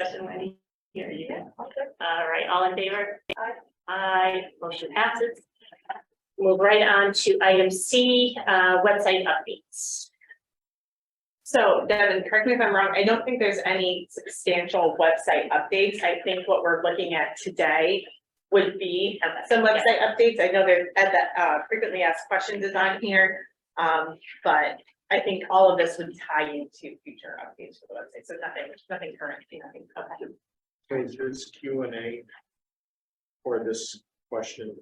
discussion, Wendy? Here you go. All right, all in favor? Aye. Aye, motion passes. Move right on to item C, website updates. So Devin, correct me if I'm wrong, I don't think there's any substantial website updates. I think what we're looking at today would be some website updates. I know there's at the frequently asked questions is on here. But I think all of this would tie into future updates for the website. So nothing current, nothing. Okay. Okay, there's Q&A for this question.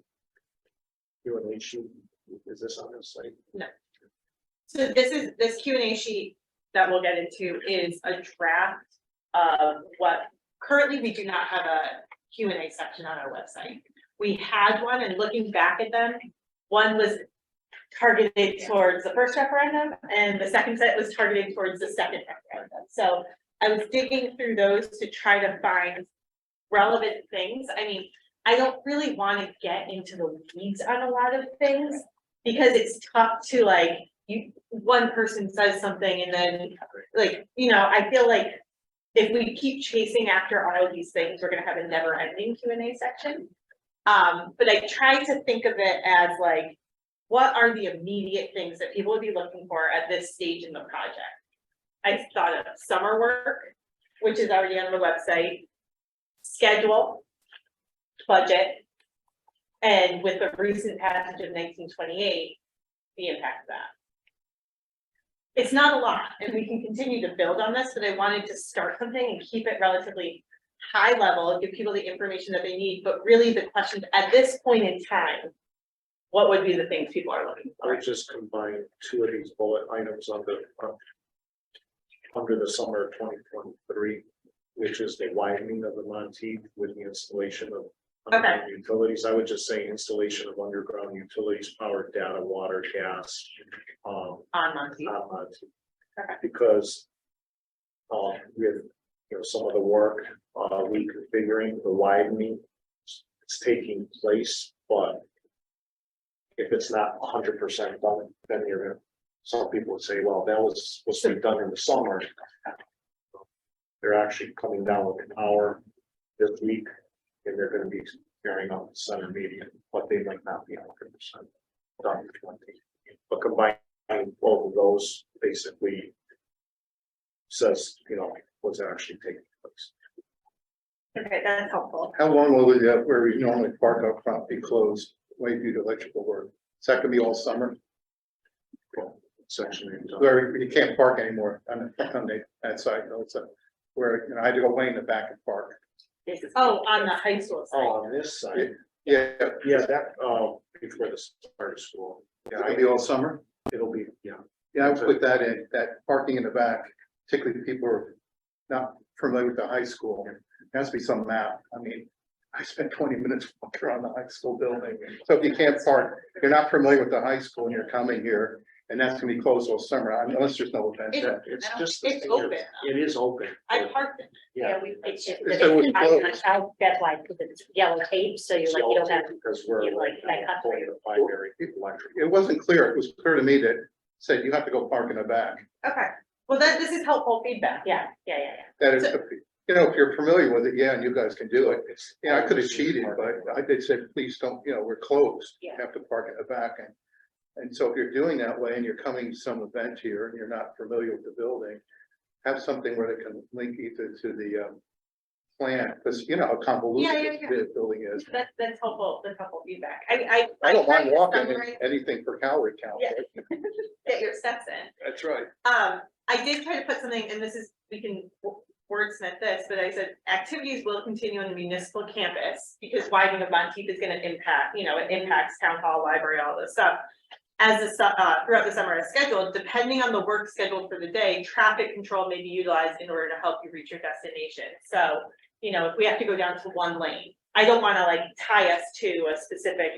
Q&A sheet, is this on the site? No. So this Q&A sheet that we'll get into is a draft of what currently we do not have a Q&A section on our website. We had one, and looking back at them, one was targeted towards the first referendum and the second set was targeted towards the second referendum. So I was digging through those to try to find relevant things. I mean, I don't really want to get into the weeds on a lot of things because it's tough to one person says something and then I feel like if we keep chasing after all of these things, we're going to have a never ending Q&A section. But I try to think of it as what are the immediate things that people would be looking for at this stage in the project? I thought of summer work, which is already on the website, schedule, budget, and with the recent passage of 1928, the impact of that. It's not a lot, and we can continue to build on this, but I wanted to start something and keep it relatively high level, give people the information that they need, but really the questions at this point in time, what would be the things people are looking for? I just combined two of these bullet items under the summer of 2023, which is the widening of the Monteith with the installation of underground utilities. I would just say installation of underground utilities, power, data, water, gas, On Monteith. Okay. Because with some of the work reconfiguring the widening, it's taking place, but if it's not 100% done, then some people would say, well, that was supposed to be done in the summer. They're actually coming down with an hour this week, and they're going to be carrying out the center median, but they might not be 100% done with 20. But combining both of those basically says, what's actually taking place. Okay, that's helpful. How long will it, where we normally park up front, be closed, wait due to electrical work? Is that gonna be all summer? Section 8. Where you can't park anymore on that side, it's where, I had to go way in the back and park. On the high school side. Oh, on this side, Yeah, that before the start of school. Yeah, it'll be all summer. it'll be Yeah, I would put that in, that parking in the back, particularly if people are not familiar with the high school. There has to be some map. I mean, I spent 20 minutes walking around the high school building. So if you can't park, if you're not familiar with the high school and you're coming here, and that's gonna be closed all summer, unless there's no event. It's just It's open. It is open. I parked it. Yeah. It's just, So it was that's why, because it's yellow tape, so you're you don't have. Because we're you're pulling the primary electric. It wasn't clear. It was clear to me that said you have to go park in the back. Okay, well, this is helpful feedback. Yeah. That is, if you're familiar with it, yeah, and you guys can do it. I could have cheated, but I did say, please don't, we're closed. You have to park in the back. And so if you're doing that way and you're coming to some event here and you're not familiar with the building, have something where they can link either to the plan, because how convoluted the building is. That's helpful. That's helpful feedback. I don't mind walking anything for calorie count. Yeah. Get your steps in. That's right. I did try to put something, and we can wordsmith this, but I said activities will continue on the municipal campus because widening of Monteith is going to impact, it impacts town hall, library, all this stuff. As throughout the summer as scheduled, depending on the work scheduled for the day, traffic control may be utilized in order to help you reach your destination. So, if we have to go down to one lane, I don't want to tie us to a specific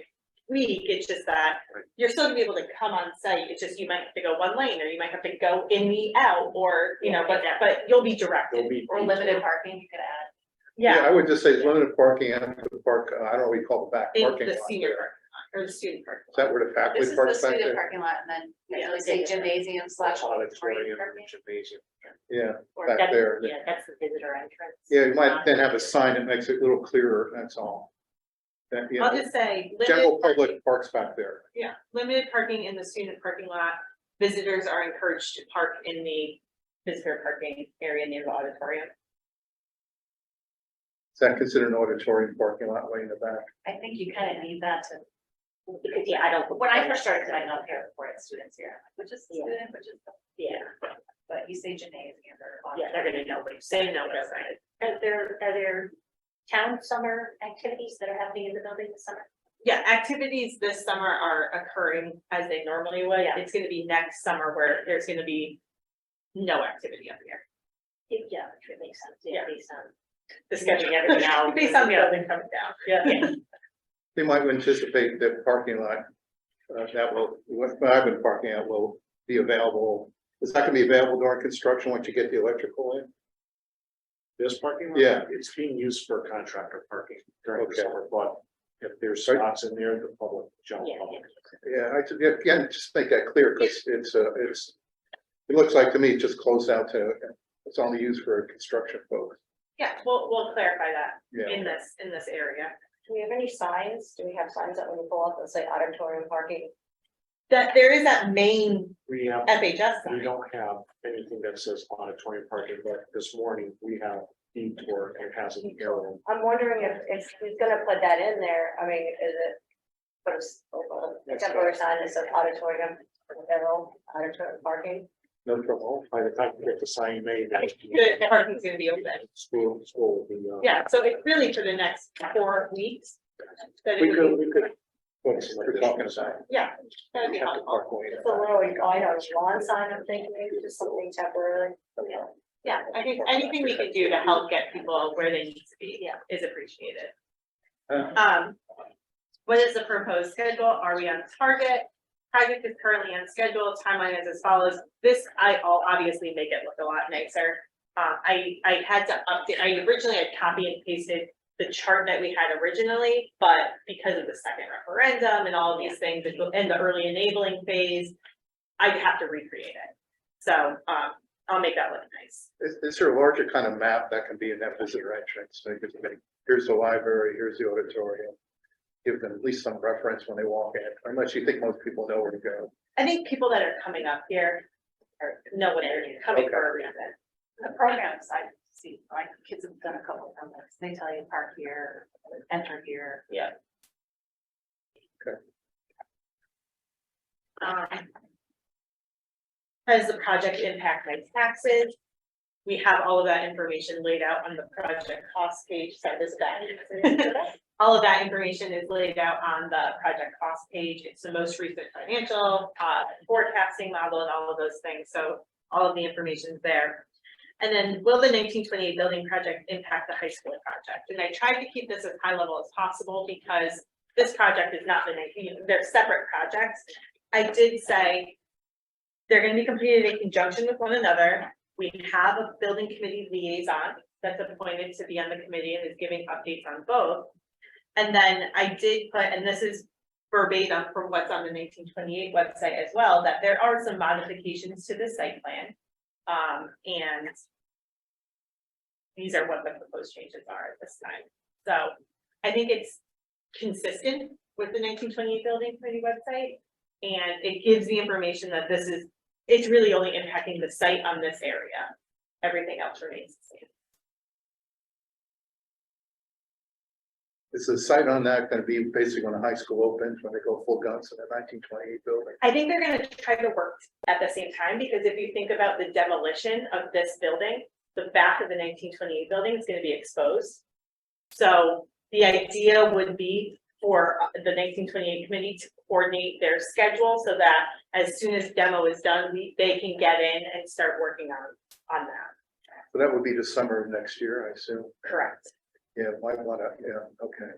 week. It's just that you're still gonna be able to come on site. It's just you might have to go one lane, or you might have to go in the out, or but you'll be directed. Or limited parking, you could add. Yeah, I would just say limited parking and the park. I don't know what you call the back In parking the lot senior there. parking or the student parking Is that where the This faculty is the parks back student there? parking lot and then Yeah, usually say gymnasium slash Auditorium, parking. gymnasium. Yeah, Or back that's- there. Yeah, that's the visitor entrance. Yeah, you might then have a sign that makes it a little clearer, that's all. That, you I'll know, just say. general limited parking- public parks back there. Yeah, limited parking in the student parking lot. Visitors are encouraged to park in the visitor parking area near the auditorium. Is that considered an auditorium parking lot way in the back? I think you kind of need that to, Because, yeah, I don't. when I first started, I got there before I had students here, which is the Yeah. student, which is, Yeah, but you say gymnasium or. yeah, they're gonna know what you're saying, no, that's right. Are there town summer activities that are happening in the building this summer? Yeah, activities this summer are occurring as they normally would. Yeah. It's gonna be next summer where there's gonna be no activity up here. Yeah, which makes sense, yeah, Yeah. based on The scheduling everything out. Based on the building coming down. Yeah. They might anticipate that parking lot, that will, what I've been parking at will be available. Is that gonna be available during construction once you get the electrical in? This parking lot? Yeah. It's being used for contractor parking during the Okay. summer, but if there's spots in there, the public jump Yeah, on. Yeah, again, just make that clear, because it looks like to me, it's just closed out to, it's only used for construction folks. Yeah, we'll clarify that Yeah, in this area. Do we have any signs? Do we have signs that when we pull up that say auditorium parking? That there is that main We have, FHS we sign. don't have anything that says auditorium parking, but this morning we have detour and has an arrow. I'm wondering if he's gonna put that in there, I mean, is it? Put a temporary sign that says auditorium, auditorium parking? No trouble, by the time we get the sign made, The parking's gonna be open. school will be. Yeah, so it's really for the next 4 weeks. That it We would could, be, we could. Put some we're talking about. yeah, that would be We have to helpful. park way in the It's a back. little, I know, lawn sign, I'm thinking, maybe just something temporary. Yeah, I think anything we can do to help get people where they need to be, Yeah. is appreciated. Uh, What is the proposed schedule? Are we on target? Project is currently on schedule. Timeline is as follows. This, I'll obviously make it look a lot nicer. I had to update, I originally had copy and pasted the chart that we had originally, but because of the second referendum and all of these things and the early enabling phase, I'd have to recreate it. So, I'll make that look nice. Is there a larger kind of map that can be in that visitor entrance? So you can say, here's the library, here's the auditorium. Give them at least some reference when they walk in, unless you think most people know where to go. I think people that are coming up here know what they're coming for a reason. The programs I see, my kids have done a couple of programs, they tell you park here, enter here. Yeah. Okay. Has the project impact my taxes? We have all of that information laid out on the project cost page, so this back. All of that information is laid out on the project cost page. It's the most recent financial, forecasting model and all of those things, so all of the information is there. And then, will the 1928 building project impact the high school project? And I tried to keep this as high level as possible because this project is not they're separate projects. I did say they're gonna be completed in conjunction with one another. We have a building committee liaison that's appointed to be on the committee and is giving updates on both. And then I did put, and this is verbatim from what's on the 1928 website as well, that there are some modifications to the site plan. And these are what the proposed changes are at this time. So I think it's consistent with the 1928 building committee website. And it gives the information that it's really only impacting the site on this area. Everything else remains the same. Is the site on that gonna be basically when the high school opens, when they go full guns in the 1928 building? I think they're gonna try to work at the same time, because if you think about the demolition of this building, the back of the 1928 building is gonna be exposed. So the idea would be for the 1928 committee to coordinate their schedule so that as soon as demo is done, they can get in and start working on that. So that would be the summer of next year, I assume. Correct. Yeah, might wanna, yeah, okay.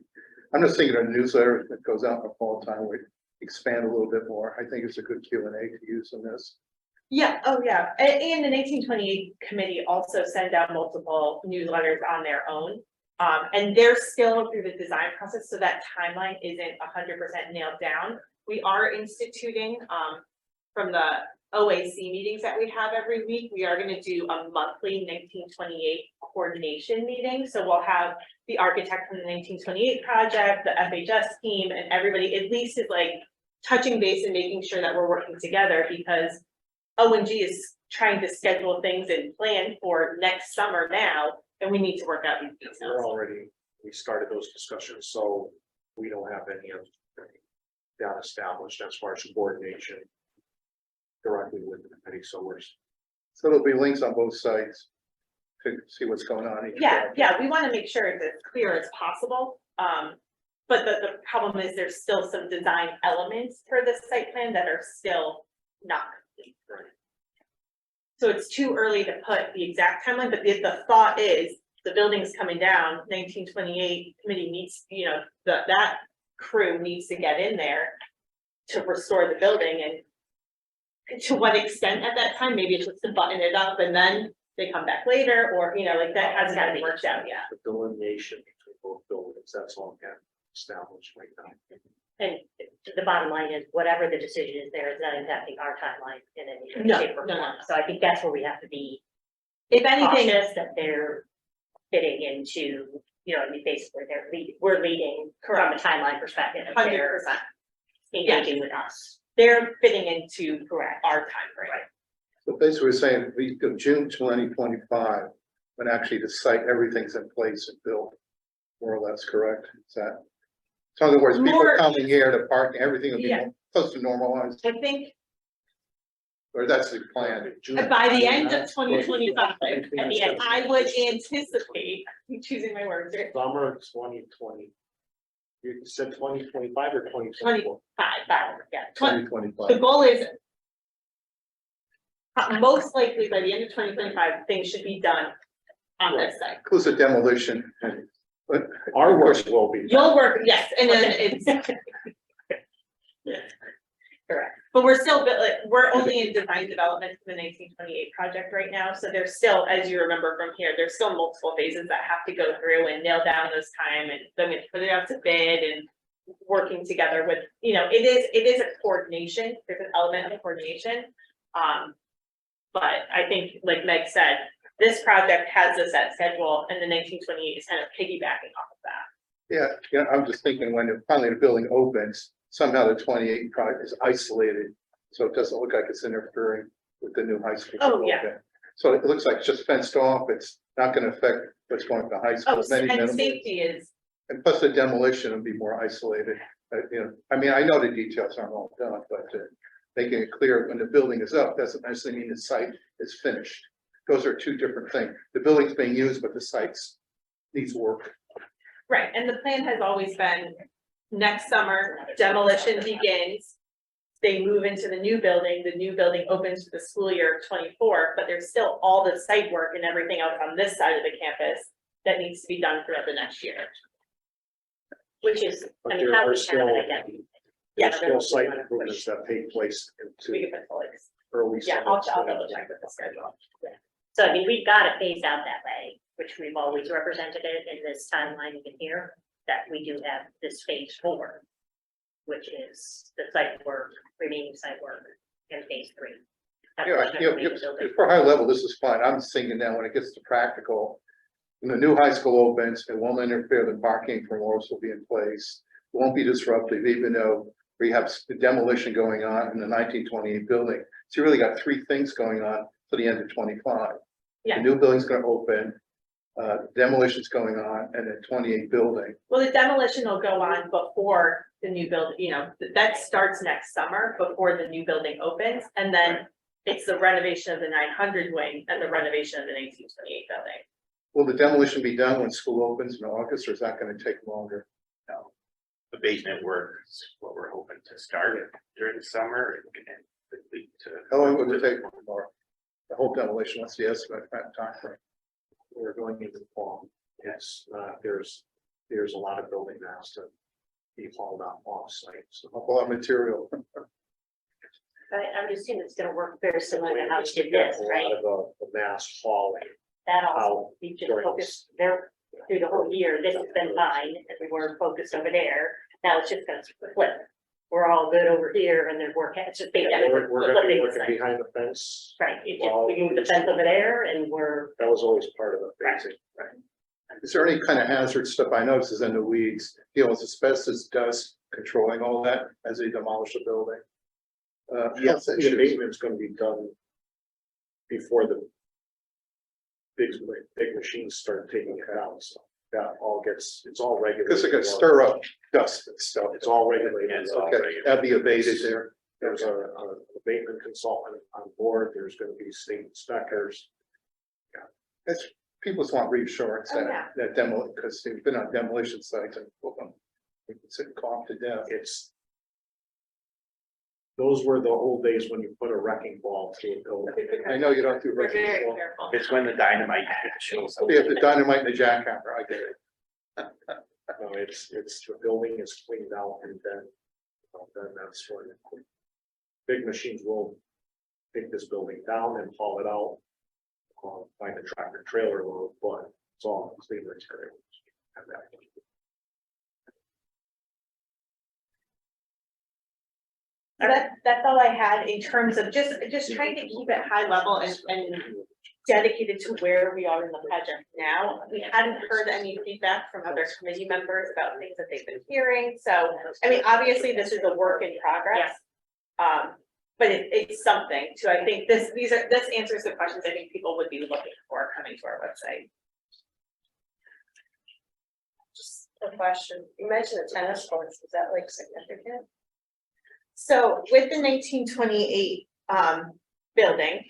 I'm just thinking of a newsletter that goes out in the fall time, we expand a little bit more. I think it's a good Q&A to use in this. Yeah, oh yeah, and the 1928 committee also send out multiple newsletters on their own. And they're still through the design process, so that timeline isn't 100% nailed down. We are instituting, from the OAC meetings that we have every week, we are gonna do a monthly 1928 coordination meeting. So we'll have the architect from the 1928 project, the FHS team, and everybody at least is like touching base and making sure that we're working together, because ONG is trying to schedule things and plan for next summer now, and we need to work out these details. We started those discussions, so we don't have any of that established as far as coordination directly with the committee, so So there'll be links on both sites to see what's going on. each Yeah, project. yeah, we want to make sure it's as clear as possible. But the problem is there's still some design elements for this site plan that are still not complete. Right. So it's too early to put the exact timeline, but the thought is the building's coming down, 1928 committee needs, that crew needs to get in there to restore the building, and to what extent at that time, maybe it's just to button it up and then they come back later, or, like that hasn't gotten worked out yet. the delineation between both buildings, that's all got established right now. And the bottom line is, whatever the decision is there, is not impacting our timeline in any No, shape or no, no. form. So I think that's where we have to be If anything, cautious that they're fitting into, I mean, basically we're leading from a timeline perspective. if they're 100%, Engaging with us. they're fitting into Correct. our timeframe. So basically, we're saying we go June 2025, when actually the site, everything's in place and built, more or less, correct? Is that? So in other words, people More- coming here to park, everything will be Yeah. close to normalized, I think or that's the plan. by the end of 2025, At the end. I would anticipate, I'm choosing my words, right? Summer 2020. You said 2025 or 2024? Yeah. 2025. The goal is most likely by the end of 2025, things should be done on this site. Includes the demolition, but Our work will be. You'll work, yes, and then it's. Correct. But we're still, we're only in design development for the 1928 project right now, so there's still, as you remember from here, there's still multiple phases that have to go through and nail down this time, and then we have to put it out to bid and working together with, it is a coordination, there's an element of coordination. But I think, like Meg said, this project has a set schedule, and the 1928 is kind of piggybacking off of that. yeah, I'm just thinking when finally the building opens, somehow the 28 project is isolated, so it doesn't look like it's interfering with the new high school. Oh, yeah. Okay. So it looks like it's just fenced off, it's not gonna affect what's going to high school. Oh, Many and minimal. safety is, And plus the demolition will be more isolated, I mean, I know the details aren't all done, but making it clear when the building is up, doesn't necessarily mean the site is finished. Those are two different things. The building's being used, but the site's needs work. right, and the plan has always been, next summer, demolition begins. They move into the new building opens for the school year of 24, but there's still all the site work and everything else on this side of the campus that needs to be done throughout the next year. Which is, But I mean, there how are we still, have it again. there's still site improvements that take place We into can put the links. early. Yeah, summer. I'll double check with the schedule. So I mean, we've got it phased out that way, which we've always represented it in this timeline even here, that we do have this phase 4. Which is the site work, remaining site work in phase 3. For high level, this is fine. I'm thinking now when it gets to practical, when the new high school opens, it won't interfere, the parking for Morris will be in place. It won't be disruptive, even though we have the demolition going on in the 1928 building. So you really got three things going on to the end of 25. Yeah. The new building's gonna open, demolition's going on, and the 28 building. Well, the demolition will go on before the new building, that starts next summer before the new building opens. And then it's the renovation of the 900 wing and the renovation of the 1928 building. Will the demolition be done when school opens in August, or is that gonna take longer? The basement work is what we're hoping to start during the summer and complete to. How long would it take more? The whole demolition, what's the estimate time frame? We're going into the fall. Yes, there's a lot of building that has to be hauled out off site, so. A lot of material. I would assume it's gonna work very similar to how we It's did this, a lot right? of the mass hauling That out also, we just during focus there, through the whole year, this has been fine, and we were focused over there. Now it's just gonna flip. We're all good over here and then it's just basically We're gonna be flipping the working site. behind the fence. Right, it just, we moved the fence over there and we're, That was always part of the phasing. Is there any kind of hazard stuff? I notice is in the weeds, you know, is asbestos, dust, controlling all that as they demolish the building? Yes, health the issues. abatement's gonna be done before the big machines start taking it out, so that all gets, it's all regulated. Because they're gonna stir up dust and stuff. It's all regulated. Yeah, it's all Okay, regulated. that'd be abated there. There's a abatement consultant on board, there's gonna be state inspectors. That's, people just want reassurance Oh, yeah. that demo, because they've been on demolition sites and they can sit and cough to death. It's. Those were the old days when you put a wrecking ball to a building. I know you don't do. We're very regular- careful. It's when the dynamite shows up. We have the dynamite and the jackhammer, I get it. No, it's, the building is cleaned out and then that's when. Big machines will take this building down and haul it out. Find a tractor trailer load, but it's all clean, it's great. Have that. That's all I had in terms of just trying to keep it high level and dedicated to where we are in the project now. We hadn't heard any feedback from other committee members about things that they've been hearing, so, I mean, obviously, this is a work in progress. But it's something to, I think this answers the questions I think people would be looking for coming to our website. Just a question, you mentioned the tennis courts, is that like significant? So with the 1928 building,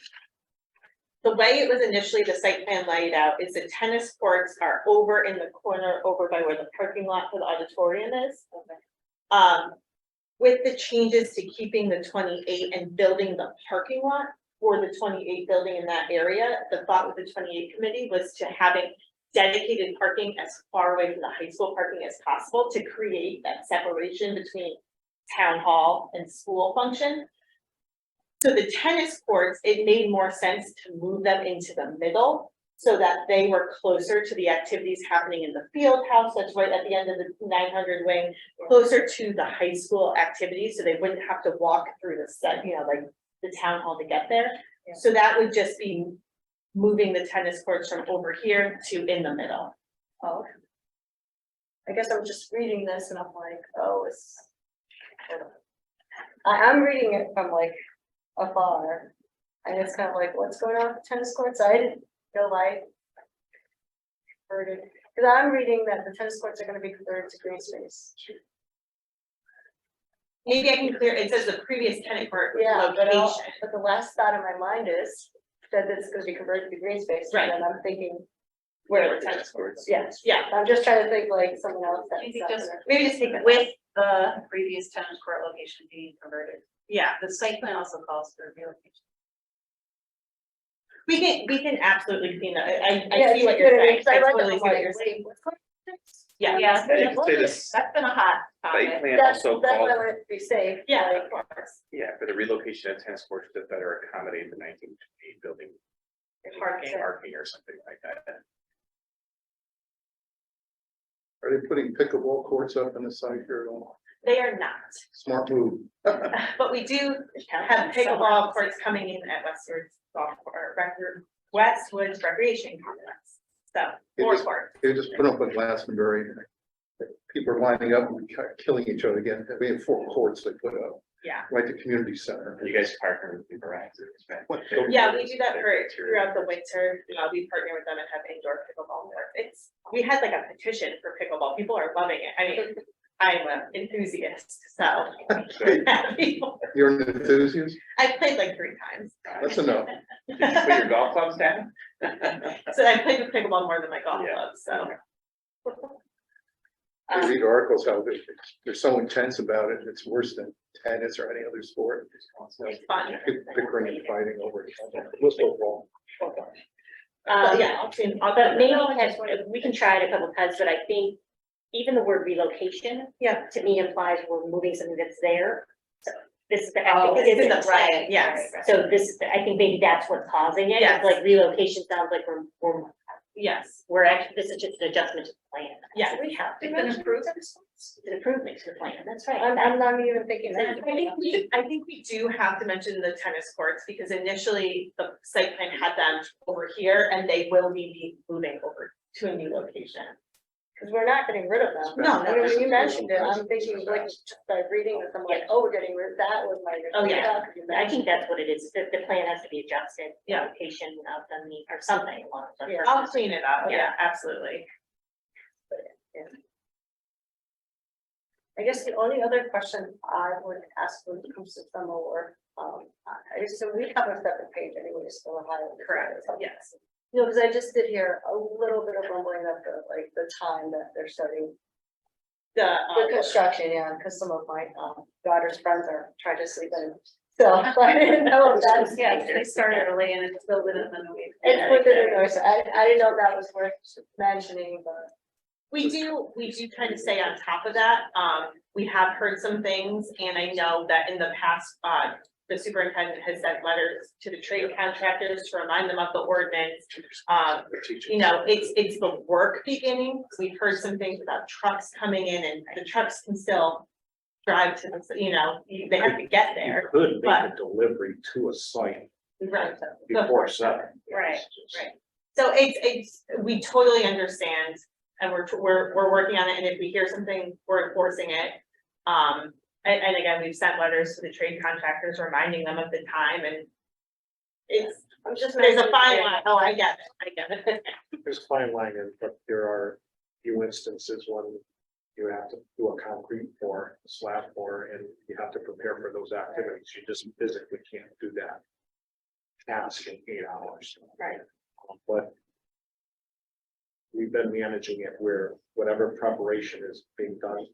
the way it was initially, the site plan laid out is the tennis courts are over in the corner, over by where the parking lot for the auditorium is. With the changes to keeping the 28 and building the parking lot for the 28 building in that area, the thought with the 28 committee was to having dedicated parking as far away from the high school parking as possible to create that separation between town hall and school function. So the tennis courts, it made more sense to move them into the middle so that they were closer to the activities happening in the field house, that's right at the end of the 900 wing, closer to the high school activities, so they wouldn't have to walk through the set, you know, like the town hall to get there. Yeah. So that would just be moving the tennis courts from over here to in the middle. Oh. Okay. I guess I'm just reading this and I'm like, oh, it's. I'm reading it from like afar. And it's kind of like, what's going on with tennis courts? I didn't feel like. Heard it, because I'm reading that the tennis courts are gonna be converted to green space. Maybe I can clear, it says the previous tennis court Yeah, location. but the last thought in my mind is that it's gonna be converted to green space. Right. And I'm thinking, Where the tennis courts. yes, Yeah, I'm just trying to think like someone else. Do you think just maybe just take that. with the previous tennis court location being converted? Yeah, The site plan also calls for relocation. we can absolutely clean that. I Yeah, see what you're saying. because I read totally that, see what I'm you're like, saying. wait, what's going on? Yeah. Yeah, You could say this that's been a hot site topic. plan That's also what I calls, wanted to be safe. Yeah, like, of course. yeah, for the relocation of tennis courts to better accommodate the 1928 building. Parking. Parking or something like that. Are they putting pickleball courts up on the site here at all? They are not, Smart move. but we do have pickleball courts coming in at Westwood's Recreation Complex. So, more courts. They just put up a Glastonbury. People are lining up and killing each other again. We have 4 courts they put up. Yeah. Right to community center. Are you guys partner with the Verizon? Yeah, we do that throughout the winter. We partner with them and have indoor pickleball courts. We had like a petition for pickleball. People are loving it. I mean, I'm an enthusiast, so. You're an enthusiast? I played like 3 times. That's enough. Did you put your golf clubs down? So I played with pickleball more than my golf Yeah. clubs, so. I read articles how they're so intense about it, it's worse than tennis or any other sport. It's fun. Bickering and fighting over it. Football. But yeah, I'll see. but maybe we can try it a couple times, but I think even the word relocation, Yeah. to me implies we're moving something that's there. So this is the. Oh, this This isn't is right, planned. yes. So this, I think maybe that's what's causing it. Yes. It's like relocation sounds like we're Yes, We're actually, this is just an adjustment to the plan. Yeah. So we have to It's mention an improvement. it's an improvement to the plan, that's right. I'm not even thinking that. I think we do have to mention the tennis courts, because initially the site plan had them over here, and they will be moving over to a new location. Because we're not getting rid of them. No, I mean, when you mentioned it, I'm thinking like, just by reading this, I'm like, oh, we're getting rid, that was my. Oh, yeah. I think that's what it is, the plan has to be adjusted, the Yeah. location of the meet or something along those Yeah. I'll lines. clean it up, yeah, Yeah. absolutely. I guess the only other question I would ask when it comes to summer work, I assume we have a separate page anyways for the highway. Correct, yes. You know, because I just did hear a little bit of rumbling of the, like, the time that they're starting The, the construction, yeah, because some of my, daughter's friends are trying to sleep in. So, I didn't know if that's, Yeah, they started early and it's still within the week. it's within the noise, I didn't know if that was worth mentioning, but. we do kind of stay on top of that. We have heard some things, and I know that in the past, the superintendent has sent letters to the trade contractors to remind them of the ordinance. You know, it's the work beginning. We've heard some things about trucks coming in, and the trucks can still drive to the, you know, they have to get You there. could make but- a delivery to a site Right. before 7. Right, right. So it's, we totally understand, and we're working on it, and if we hear something, we're enforcing it. And again, we've sent letters to the trade contractors reminding them of the time, and it's, I'm just. there's a mentioning- fine line, oh, I get it. There's fine line, but there are few instances when you have to do a concrete pour, slab pour, and you have to prepare for those activities. You just physically can't do that task in 8 hours. Right. But we've been managing it where whatever preparation is being done,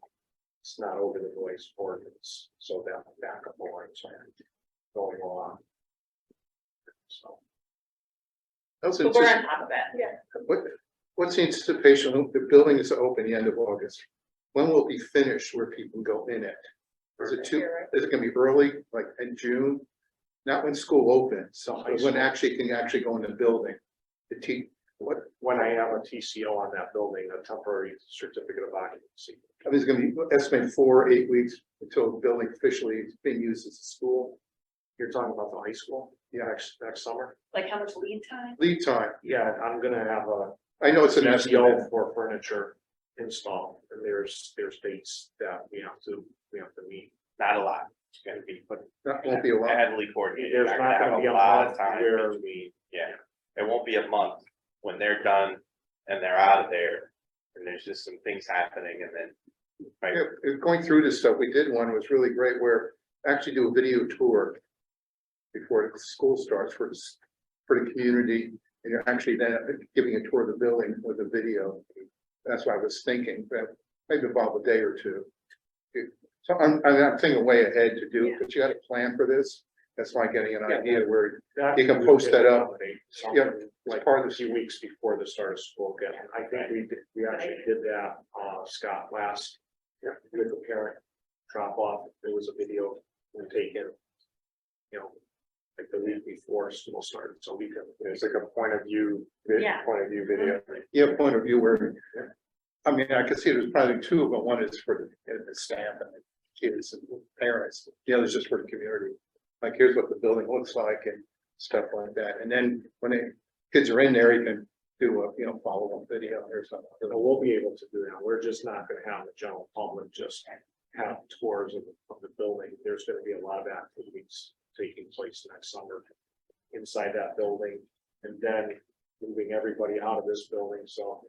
it's not over the noise ordinance, so that backup lines are going on. So. Also, But we're on top of it. what's the anticipation, the building is open the end of August, when will it be finished where people can go in it? Is it is it gonna be early, like in June? Not when school opens, so when actually can actually go in the building, the When I have a TCO on that building, a temporary certificate of occupancy. I mean, it's gonna be estimated 4 or 8 weeks until the building officially is being used as a school. You're talking about the high school? Yeah. Next summer? Like how much lead time? Lead time, Yeah, I'm gonna have a I know it's an estimate, TCO for furniture install, and there's dates that we have to meet. Not a lot, it's gonna be, but that won't be a lot. heavily coordinated. There's We're not have gonna be a lot month of time where- between, yeah, it won't be a month when they're done and they're out of there. And there's just some things happening and then. Right, Yeah, going through this stuff, we did one, was really great, where actually do a video tour before the school starts for the community, and you're actually then giving a tour of the building with a video. That's why I was thinking that maybe involve a day or two. So I'm thinking way ahead to do, but you got a plan for this. That's why getting an idea where You can post that up. Something like like part of a few weeks before the start of school again. I think we actually did that, Scott, last. With the parent drop off, there was a video taken. Like the week before school started, so we can. It's like a point of view. Yeah. Point of view video. you have a point of view where, I mean, I could see there's probably two of them. One is for the staff and the kids and parents. The other is just for the community. Like, here's what the building looks like and stuff like that. And then when the kids are in there, you can do a follow-up video or something. We'll be able to do that. We're just not gonna have the general public just have tours of the building. There's gonna be a lot of activities taking place next summer inside that building, and then moving everybody out of this building, so.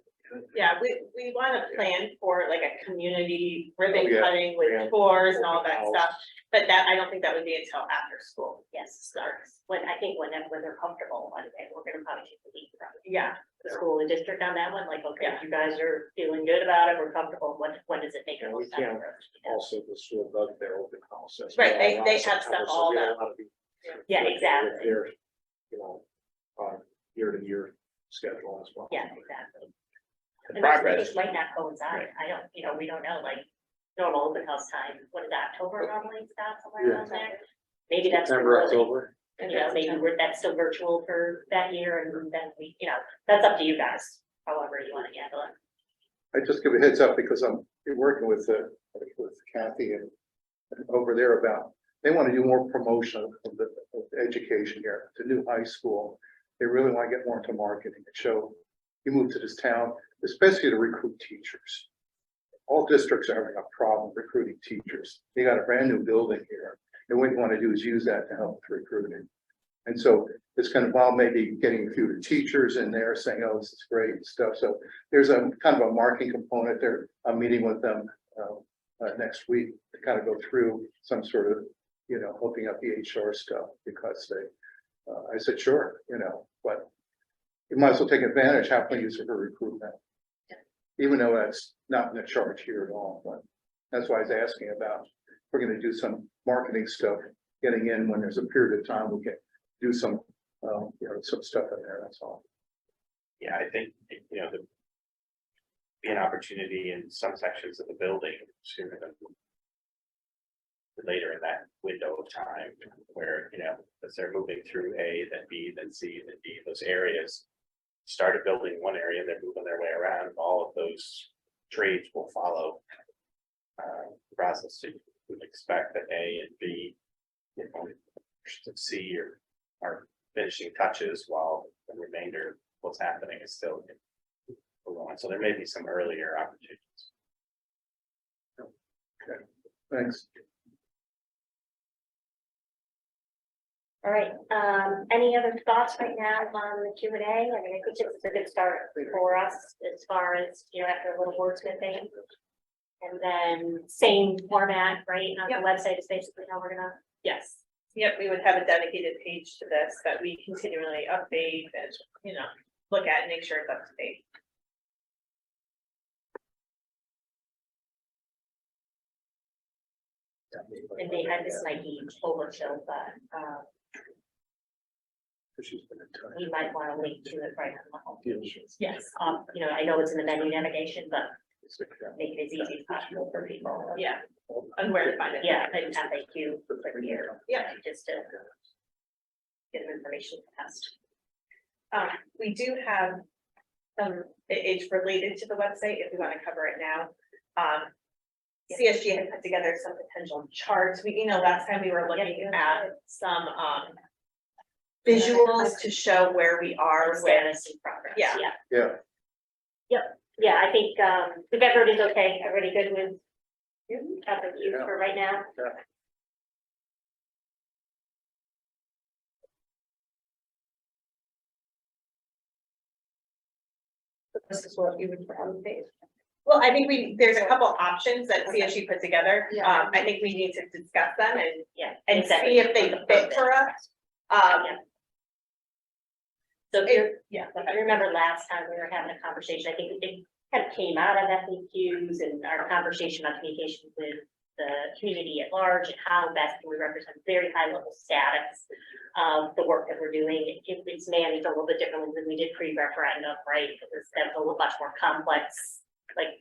Yeah, we want to plan for like a community ribbon Oh, yeah. cutting with Yeah. tours and all that Open stuff. But that, I don't think that would be until after school Yes, starts. I think when they're comfortable, I think we're gonna probably take the lead from Yeah, the school, the district on that one, like, okay, Yeah. if you guys are feeling good about it, we're comfortable, when does it make the And we most sense can't for us? Also, the school does their open house. as Right, well they around have stuff September, so all we don't that. wanna be- Yeah, with exactly. Their, year-to-year schedule as well. Yeah, exactly. The And those progress. things might not coincide, I don't, we don't know, like, normal open house time, what is that, October normally, Scott, somewhere Yeah. around there? Maybe that's. September, too early. October. you know, maybe that's still virtual for that year, and then we, you know, that's up to you guys, however you want to handle it. I just give a heads up because I'm working with Kathy and over there about, they want to do more promotion of the education here, the new high school. They really want to get more into marketing and show, you move to this town, especially to recruit teachers. All districts are having a problem recruiting teachers. They got a brand new building here. And what you want to do is use that to help with recruiting. And so it's kind of, while maybe getting a few teachers in there saying, oh, this is great and stuff. So there's a kind of a marketing component there. I'm meeting with them next week to kind of go through some sort of, you know, hooking up the HR stuff, because they, I said, sure, you know, but you might as well take advantage, happily use it for recruitment. Even though that's not in the charge here at all, but that's why I was asking about, we're gonna do some marketing stuff, getting in when there's a period of time, we can do some, you know, some stuff in there, that's all. Yeah, I think, you know, the. Be an opportunity in some sections of the building sooner than. Later in that window of time where, you know, as they're moving through A, then B, then C, then D, those areas. Started building one area, they're moving their way around, all of those trades will follow. The process, so you would expect that A and B, you know, C are finishing touches while the remainder of what's happening is still. On. So there may be some earlier opportunities. Okay, thanks. All right, any other thoughts right now on the Q&A? I mean, I think it's a good start for us as far as, you know, after a little wordsmithing. And then same format, right, on the website is basically how we're gonna. Yes. Yep, we would have a dedicated page to this that we continually update and, you know, look at and make sure it's up to date. And they had this might be overkill, but She's been in touch. we might want to link to it right on the homepage. Yes. You know, I know it's in the menu navigation, but make it as easy as possible for people. Yeah, and where to find it. Yeah, and FAQ for here. Yeah. Just to get them information fast. We do have it's related to the website if we want to cover it now. CSG had put together some potential charts. We, you know, last time we were looking at some visuals to show where we are with. Status and progress. Yeah. Yeah, Yeah, I think, if everybody's okay, everybody good with FAQ for right now? This is what you would put on the page. Well, I think there's a couple options that CSG put together. Yeah. I think we need to discuss them and Yeah. see if they fit for us. So if you're, Yeah. if you remember last time we were having a conversation, I think it kind of came out of FAQs and our conversation on communication with the community at large and how best can we represent very high level status of the work that we're doing. It's managed a little bit differently than we did pre-referendum, right? Because that's a little much more complex, like,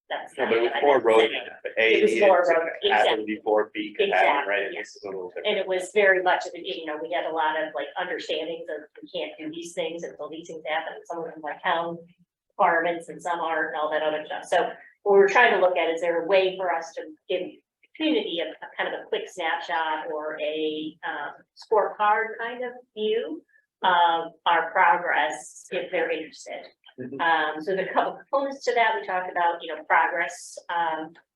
that's. No, but it was more road. It was more road, Happen before B could happen, right? Exactly, This is a little different. And it was very much of, you know, we had a lot of like understandings of we can't do these things until these things happen. Some of them like town requirements and some aren't and all that other stuff. So what we're trying to look at, is there a way for us to give the community a kind of a quick snapshot or a scorecard kind of view of our progress if they're interested. So there are a couple components to that. We talked about, you know, progress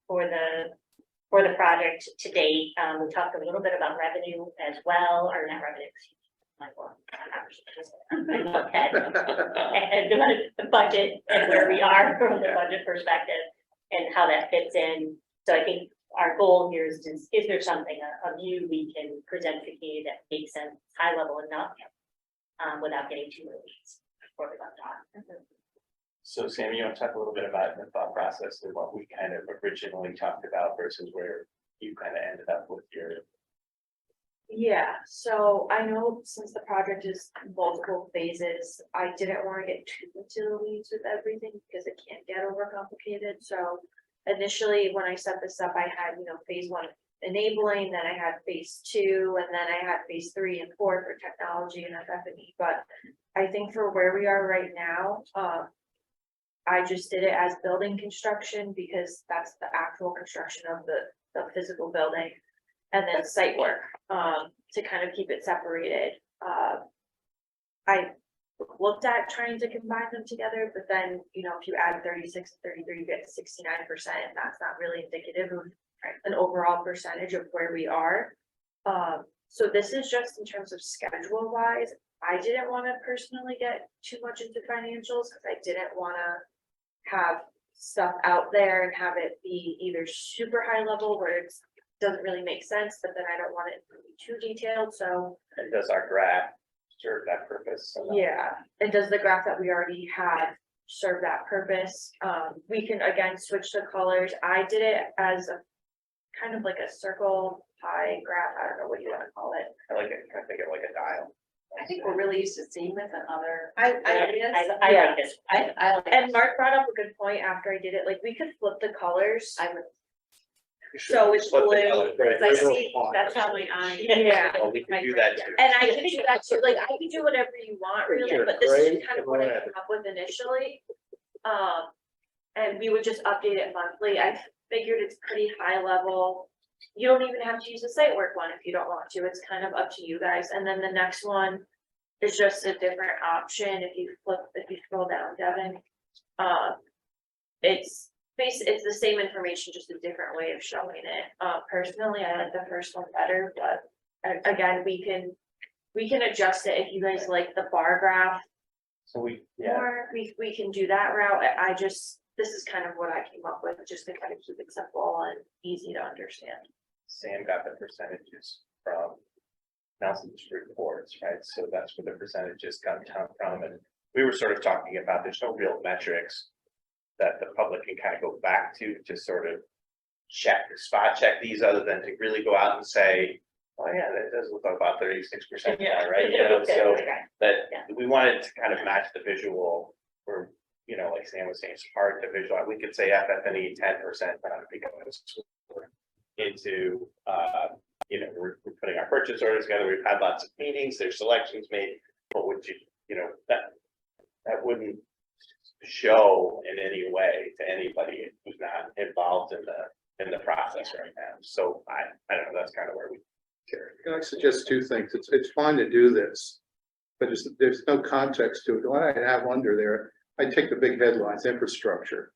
for the project to date. We talked a little bit about revenue as well, or not revenue. And the budget and where we are from the budget perspective and how that fits in. So I think our goal here is there something, a view we can present to the community that makes sense, high level enough, without getting too early. So Sam, you want to talk a little bit about the thought process and what we kind of originally talked about versus where you kind of ended up with your. Yeah, so I know since the project is multiple phases, I didn't want to get too into the weeds with everything because it can't get overcomplicated. So initially, when I set this up, I had, you know, phase 1, enabling, then I had phase 2, and then I had phase 3 and 4 for technology and FF&E, but I think for where we are right now, I just did it as building construction because that's the actual construction of the physical building. And then site work, to kind of keep it separated. I looked at trying to combine them together, but then, you know, if you add 36 and 33, you get 69%. That's not really indicative of an overall percentage of where we are. So this is just in terms of schedule wise. I didn't want to personally get too much into financials because I didn't want to have stuff out there and have it be either super high level where it doesn't really make sense, but then I don't want it to be too detailed, so. And does our graph serve that purpose? Yeah, and does the graph that we already have serve that purpose? We can again switch the colors. I did it as a kind of like a circle pie graph. I don't know what you want to call it. I like it, I think of like a dial. I think we're really used to seeing this in other I areas. I like this. I like. And Mark brought up a good point after I did it, like we could flip the colors. I would. So it's Flip the blue, color. because I see, that's how my eye, yeah. Well, we can do that too. And I can do that too, like, I can do whatever you want really, Sure, but this is great, kind of what I go ahead. came up with initially. And we would just update it monthly, I figured it's pretty high level. You don't even have to use the site work one if you don't want to, it's kind of up to you guys, and then the next one is just a different option, if you scroll down, Devin. It's the same information, just a different way of showing it. Personally, I like the first one better, but again, we can adjust it if you guys like the bar graph So more, we can do that route. This is kind of what I came up with, just to kind of keep it simple and easy to understand. Sam got the percentages from Nelson's reports, right? So that's where the percentages come from, and we were sort of talking about, there's no real metrics that the public can kind of go back to sort of spot check these, other than to really go out and say, oh yeah, that does look like about 36%, right? You know, so that we wanted to kind of match the visual, or, you know, like Sam was saying, it's hard to visualize. We could say FF&E 10%, but I'm because into, you know, we're putting our purchase orders together. We've had lots of meetings, there's selections made, but would you know, that wouldn't show in any way to anybody who's not involved in the process right now. So I don't know, that's kind of where we. Can I suggest two things? It's fine to do this, but there's no context to it. What I have under there, I take the big headlines: infrastructure,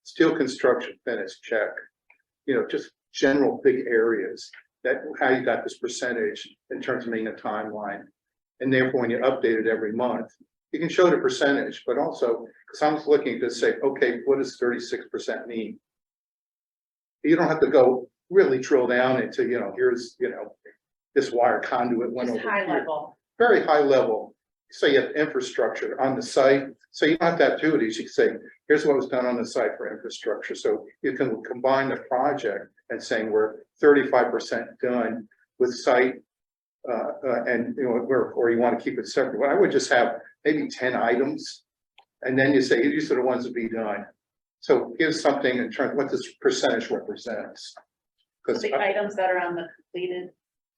steel construction, finished, check. You know, just general big areas. That how you got this percentage in terms of making a timeline, and therefore when you update it every month, you can show the percentage, but also because I'm looking to say, okay, what does 36% mean? You don't have to go really drill down into, you know, here's, you know, this wire conduit went Just over high here. level. Very high level. So you have infrastructure on the site. So you don't have to have two of these. You can say, here's what was done on the site for infrastructure. So you can combine the project and saying we're 35% done with site. And you know, or you want to keep it separate. Well, I would just have maybe 10 items. And then you say, these are the ones to be done. So give something in terms of what this percentage represents. Because The items that are on the completed.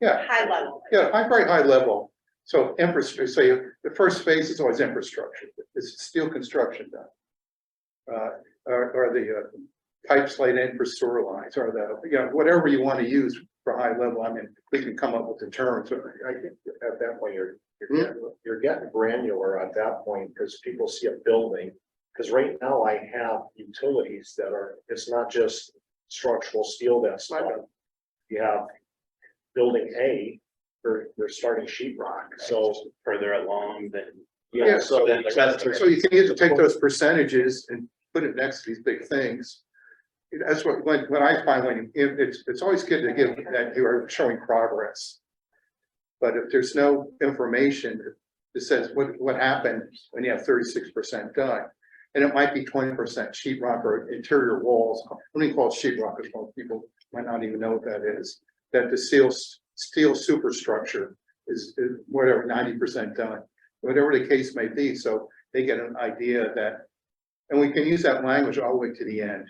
yeah, High level. yeah, very high level. So infrastructure, so the first phase is always infrastructure. It's steel construction done. Or the pipes laid in for sewer lines, or the, you know, whatever you want to use for high level. I mean, we can come up with the terms. I think at that point, you're getting granular at that point, because people see a building. Because right now I have utilities that are, it's not just structural steel that's done. You have building A, they're starting sheetrock, so. Further along than. Yeah, so then the rest of it. So you can either take those percentages and put it next to these big things. That's what, when I find when it's always good to give that you are showing progress. But if there's no information that says what happened when you have 36% done, and it might be 20% sheetrock or interior walls. Let me call it sheetrock, because most people might not even know what that is. That the steel superstructure is whatever 90% done, whatever the case may be. So they get an idea that, and we can use that language all the way to the end.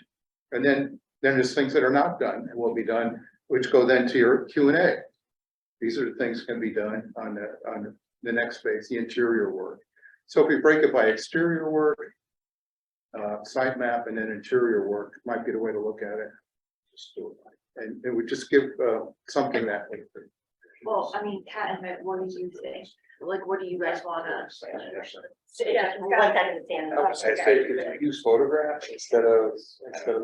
And then there's things that are not done and will be done which go then to your Q&A. These are the things can be done on the next phase, the interior work. So if we break it by exterior work, site map, and then interior work, might be the way to look at it. Just do it. And it would just give something that. Well, I mean, Kat and Mick, what do you think? Like, what do you guys wanna? Yeah, one second, Sam. I would say, could you use photographs instead of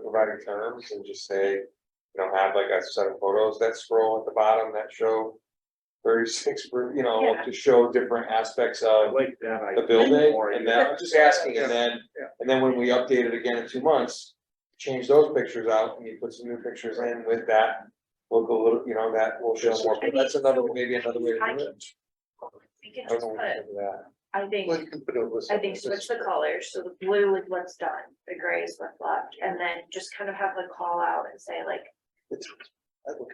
providing terms and just say, you know, have like a set of photos that scroll at the bottom that show 36, you know, Yeah. to show different aspects I of like that. the building, Or- and then I'm just asking, and then when we update it again in 2 months, change those pictures out, and you put some new pictures in with that. We'll go a little, you know, that will show more, but that's another, maybe another way to do it. We could I don't just know what put, to think of that. I think, Well, you can put a list I of think this. switch the colors, so the blue is what's done, the gray is what's left, and then just kind of have the call out and say like,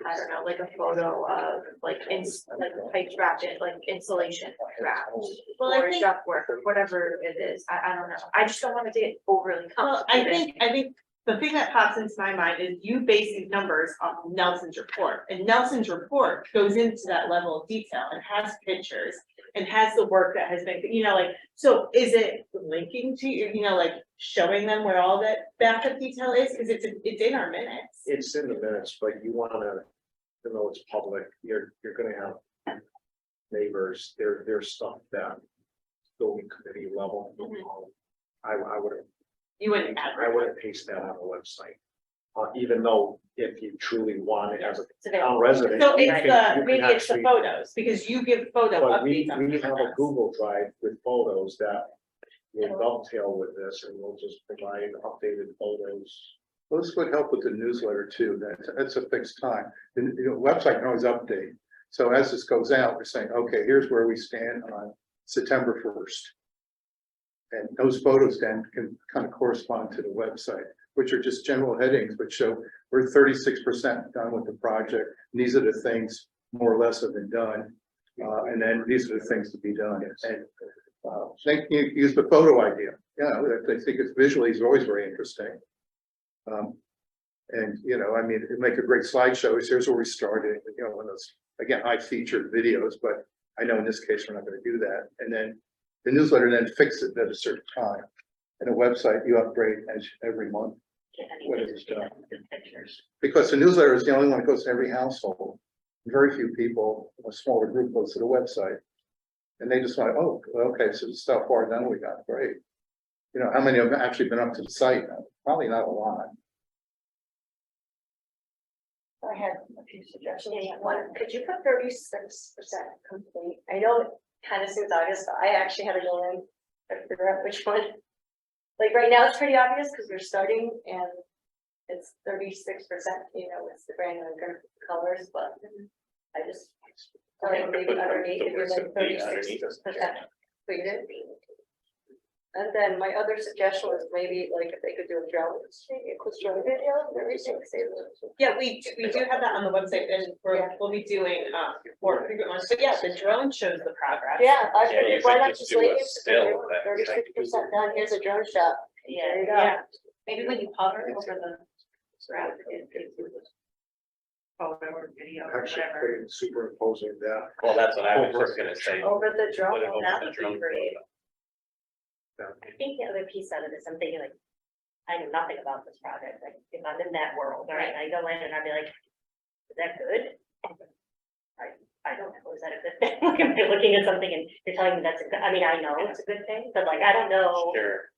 I don't know, like a photo of like like pipes wrapped in, like insulation wrapped. Well, I Or think- ductwork or whatever it is, I don't know, I just don't wanna get overly Well, complicated. I think the thing that pops into my mind is you base these numbers off of Nelson's report. And Nelson's report goes into that level of detail and has pictures and has the work that has been, you know, like, so is it linking to, you know, like showing them where all that backup detail is? Cause it's in our minutes. It's in the minutes, but you wanna, even though it's public, you're gonna have neighbors, there's stuff that building committee level. I wouldn't, You wouldn't I advertise. wouldn't paste that on the website. Even though if you truly want it as a It's available. town resident. So you it's can- the, you maybe can it's the actually- photos, because you give photo But we updates on. have a photos. Google Drive with photos that will dovetail with this, and we'll just provide updated photos. Well, this would help with the newsletter too. That's a fixed time. The website can always update. So as this goes out, we're saying, okay, here's where we stand on September 1st. And those photos then can kind of correspond to the website, which are just general headings, which show we're 36% done with the project. And these are the things more or less have been done. And then these are the things to be done. And think you use the photo idea. Yeah, I think it's visually is always very interesting. And, you know, I mean, it'd make a great slideshow. Here's where we started, you know, one of those, again, high featured videos, but I know in this case, we're not gonna do that. And then the newsletter then fixes it at a certain time. And the website, you upgrade every month, what it is done. Pictures. Because the newsletter is the only one that goes to every household. Very few people, a smaller group goes to the website. And they just want, oh, okay, so the stuff far done we got, great. You know, how many have actually been up to the site? Probably not a lot. I had a few suggestions. One, could you put 36% complete? I know it kind of seems obvious, but I actually had to go in and figure out which one. Like right now, it's pretty obvious because we're starting and it's 36%, you know, it's the brand new colors, but I just. Like maybe underneath, it was like 36% completed. And then my other suggestion was maybe like if they could do a drone, maybe a quick drone video of everything. Yeah, we do have that on the website, and we'll be doing more frequent ones, but yeah, the drone shows the progress. Yeah, I Yeah, you think, why could not just just do leave a it still to that- 36% done, here's a drone shot. There you go. Yeah, maybe when you hover over the graph, it gives you the photo or video or Actually, whatever. putting superimposing that. Well, that's what I was just gonna say. Over the drone, Put it over that the would be drone great. photo. I think the other piece out of this, I'm thinking like, I know nothing about this project, like, if I'm in that world, right, I go in and I'd be like, is that good? I don't know, is that a good thing? Like, if you're looking at something and you're telling me that's a good, I mean, I know it's a good thing, but like, I don't know Sure,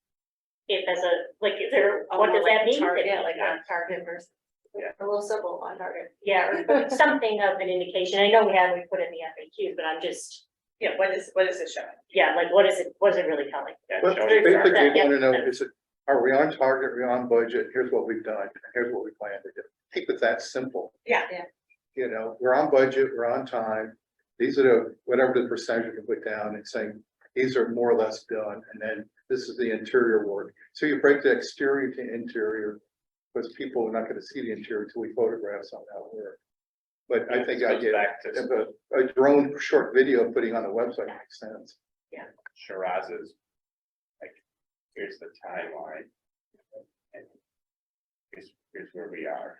if as a, like, is there, what does that mean? Yeah, like on target versus. A little symbol on target. Yeah, or something of an indication, I know we put in the FAQs, but I'm just, Yeah, what is it showing? yeah, like, what is it really telling? yeah, But showing basically, progress. we want to know, is it, are we on target, are we on budget, here's what we've done, here's what we plan to do. Keep it that simple, Yeah. you know, we're on budget, we're on time. These are the, whatever the percentage we can put down and saying, these are more or less done, and then this is the interior work. So you break the exterior to interior, because people are not gonna see the interior until we photograph some of that work. But I think I Goes get back to if a drone short video putting on the website makes sense. Shiraz's, like, here's the timeline. And here's where we are.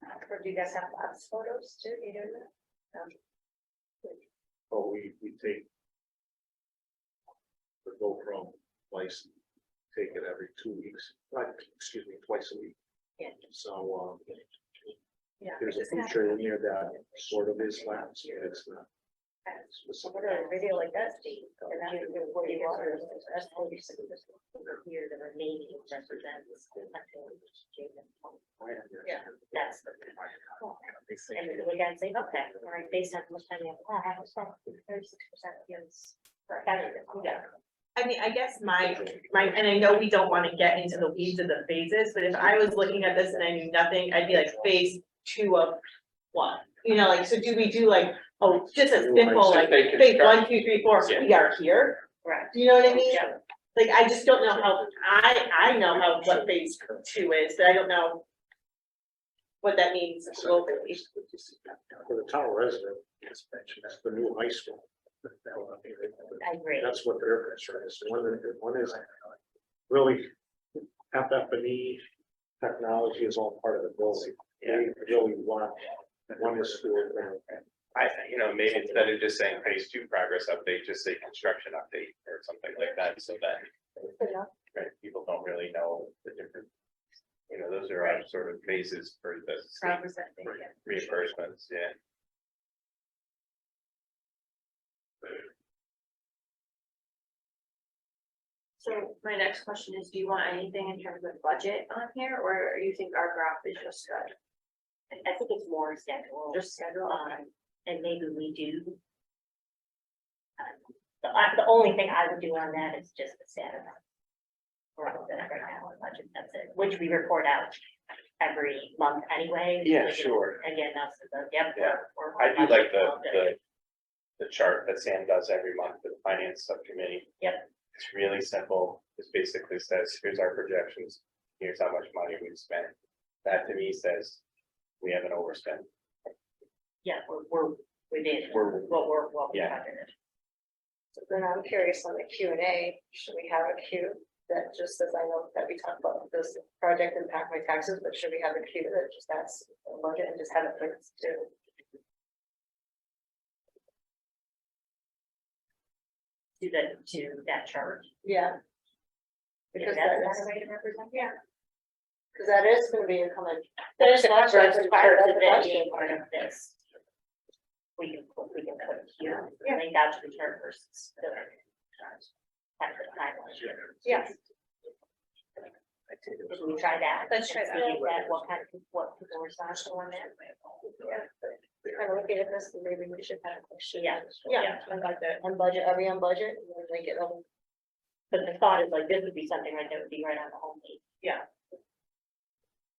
Or do you guys have lots of photos too? You do that? But we take. We go from twice, take it every 2 weeks, like, excuse me, twice a week. Yeah. So, Yeah. there's a feature in here that sort of is lapsed, yeah, it's not. So what a video like that, Steve, and that would be where you are, that's 46. Here, the remaining represents. Yeah. That's the. And we look at it and say, okay, all right, based on how much time you have, 36% feels. Yeah. I mean, I guess my, and I know we don't wanna get into the weeds of the phases, but if I was looking at this and I knew nothing, I'd be like phase 2 of what? You know, like, so do we do like, oh, just a simple, like, phase 1, 2, 3, 4, we are here? Right. Do you know what I mean? Yeah. Like, I just don't know how, I know how, what phase 2 is, but I don't know what that means locally. For the town resident, it's the new high school. I agree. That's what their concern is. One is really FF&E technology is all part of the building. They really want, one is school. I think, you know, maybe instead of just saying phase 2 progress update, just say construction update or something like that, so that. Right, people don't really know the difference. You know, those are our sort of phases for the state reimbursements, yeah. So my next question is, do you want anything in terms of budget on here, or you think our graph is just good? I think it's more schedule. Just schedule? And maybe we do. The only thing I would do on that is just the status. Right now, on budget, that's it, which we report out every month anyway. Yeah, sure. Again, that's the, yep. Yeah. we're- I do like the chart that Sam does every month for the finance subcommittee. Yep. It's really simple. It basically says, here's our projections. Here's how much money we've spent. That to me says we haven't overspent. Yeah, we're within what we Yeah. budgeted. So then I'm curious on the Q and A, should we have a Q that just says, I know that we talked about this project impact my taxes, but should we have a Q that just asks a budget and just have it linked to? To that chart. Yeah. Because Because that that's is, a way to represent. yeah. Because that is gonna be a comment. That is That's part not of part of the the being budget. part of this. We can put here, Yeah. link out to the chart versus the. Kind of the timeline. Yeah. Should we try that? Let's try And that. see what people respond to on that. Kind of looking at this, and maybe we should have a question. Yeah. Yeah, I like that, on budget, are we on budget? And then link it on. But the thought is like, this would be something right that would be right on the homepage.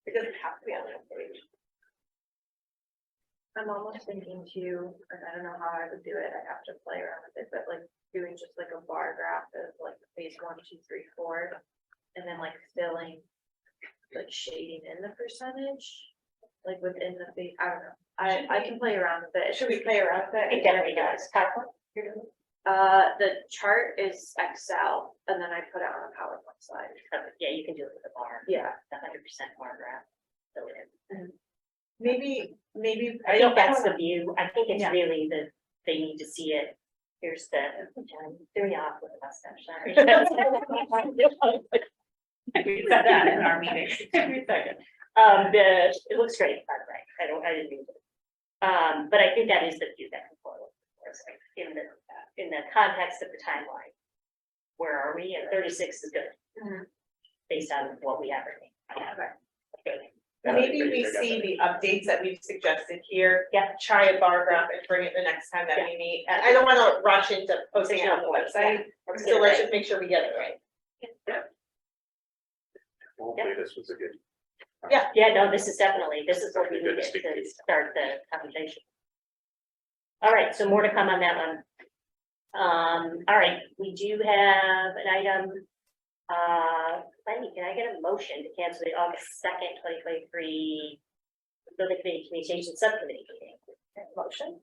It doesn't have to be on that page. I'm almost thinking too, and I don't know how I would do it, I have to play around with it, but like doing just like a bar graph of like phase 1, 2, 3, 4. And then like filling, like shading in the percentage, like within the phase, I don't know. I can play around with it. Should we play around with I think it? that would be nice. PowerPoint? You're doing it? The chart is Excel, and then I put it on a PowerPoint slide. Yeah, you can do it with a bar. Yeah. The 100% bar graph. Fill it in. Maybe, I think that's the view. I think it's Yeah. really they need to see it. Here's the, threw you off with the mustache, sorry. We said that in our meeting. Every second. It looks great, by the way. I didn't mean to. But I think that is the view that people are looking for, so in the context of the timeline. Where are we? And 36 is good. Mhm. Based on what we have. Good. maybe we see the updates that we've suggested here. Yeah. Try a bar graph and bring it the next time that we meet. And I don't wanna rush into posting it on the website, so let's just make sure we get it right. Hopefully this was a good. Yeah, no, this is what we Good to needed speak to to you. start the conversation. All right, so more to come on that one. All right, we do have an item. Lenny, can I get a motion to cancel the August 2nd, 2023 Building Committee Communications Subcommittee meeting? Motion.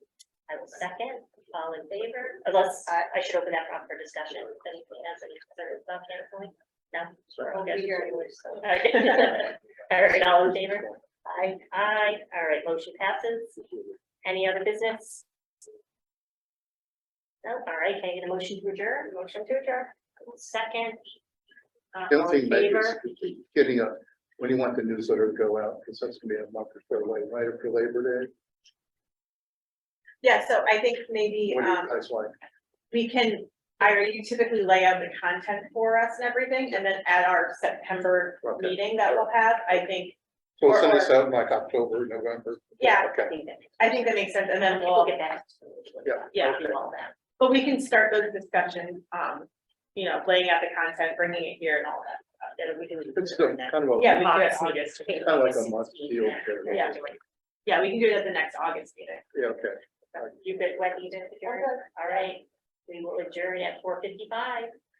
I will second. All in favor? Unless I should open that up for discussion. Anything else? Any further thought, canceling? No. We're all good. Be here anyway, so. Okay. All right, all in favor? Aye, all right, motion passes. Any other business? No, all right, can I get a motion to adjourn? Motion to adjourn. Second. The All other in thing, Meg, is favor? getting a, when you want the newsletter to go out, because that's gonna be a month or so away, right after Labor Day. Yeah, so I think maybe, What do you guys like? we can, Ira, you typically lay out the content for us and everything, and then at our September Okay. meeting that we'll have, I think, So we'll send this out in like October, November. yeah, Okay. I think that makes sense, and then We'll we'll, get back. Yeah. yeah, Do all that. but we can start those discussions, you know, laying out the content, bringing it here and all that. That we can- It's still kind of a, Yeah, we August do it meeting. August. kind of like a month deal. Yeah. Yeah, we can do it at the next August meeting. Yeah, okay. You good, Wendy, to adjourn? All right, we will adjourn at 4:55.